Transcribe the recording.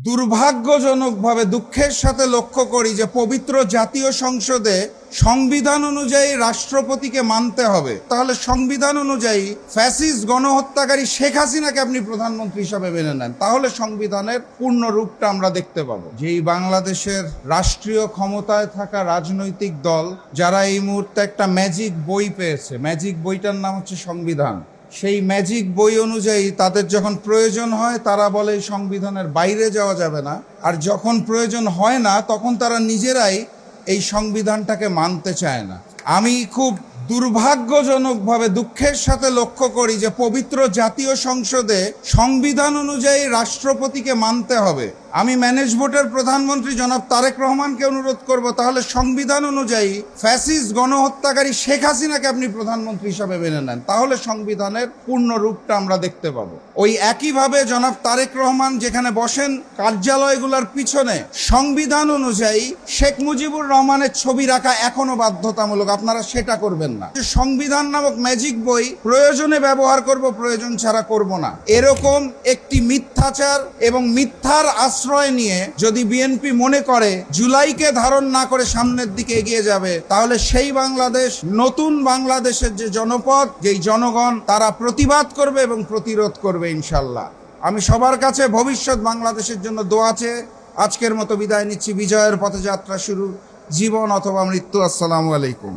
দুর্ভাগ্যজনকভাবে দুঃখের সাথে লক্ষ্য করি যে পবিত্র জাতীয় সংসদে সংবিধান অনুযায়ী রাষ্ট্রপতিকে মানতে হবে। তাহলে সংবিধান অনুযায়ী ফ্যাসিস্ট গণহত্যাকারী শেখ হাসিনাকে আপনি প্রধানমন্ত্রী হিসাবে মেনে নেন, তাহলে সংবিধানের পূর্ণ রূপটা আমরা দেখতে পাবো। যেই বাংলাদেশের রাষ্ট্রীয় ক্ষমতায় থাকা রাজনৈতিক দল যারা এই মুহূর্তে একটা ম্যাজিক বই পেয়েছে, ম্যাজিক বইটার নাম হচ্ছে সংবিধান, সেই ম্যাজিক বই অনুযায়ী তাদের যখন প্রয়োজন হয় তারা বলে সংবিধানের বাইরে যাওয়া যাবে না, আর যখন প্রয়োজন হয় না তখন তারা নিজেরাই এই সংবিধানটাকে মানতে চায় না। আমি খুব দুর্ভাগ্যজনকভাবে দুঃখের সাথে লক্ষ্য করি যে পবিত্র জাতীয় সংসদে সংবিধান অনুযায়ী রাষ্ট্রপতিকে মানতে হবে। আমি ম্যানেজ ভোটের প্রধানমন্ত্রী জনাব তারেক রহমানকে অনুরোধ করব, তাহলে সংবিধান অনুযায়ী ফ্যাসিস্ট গণহত্যাকারী শেখ হাসিনাকে আপনি প্রধানমন্ত্রী হিসাবে মেনে নেন, তাহলে সংবিধানের পূর্ণ রূপটা আমরা দেখতে পাবো। ওই একইভাবে জনাব তারেক রহমান যেখানে বসেন কার্যালয়গুলোর পিছনে সংবিধান অনুযায়ী শেখ মুজিবুর রহমানের ছবি রাখা এখনো বাধ্যতামূলক, আপনারা সেটা করবেন না। সংবিধান নামক ম্যাজিক বই প্রয়োজনে ব্যবহার করব, প্রয়োজন ছাড়া করব না, এরকম একটি মিথ্যাচার এবং মিথ্যার আশ্রয় নিয়ে যদি বিএনপি মনে করে জুলাইকে ধারণ না করে সামনের দিকে এগিয়ে যাবে, তাহলে সেই বাংলাদেশ, নতুন বাংলাদেশের যে জনপদ, যেই জনগণ, তারা প্রতিবাদ করবে এবং প্রতিরোধ করবে ইনশাল্লাহ। আমি সবার কাছে ভবিষ্যৎ বাংলাদেশের জন্য দোয়া চেয়ে আজকের মতো বিদায় নিচ্ছি। বিজয়ের পথে যাত্রা শুরু, জীবন অথবা মৃত্যু। আসসালামু আলাইকুম।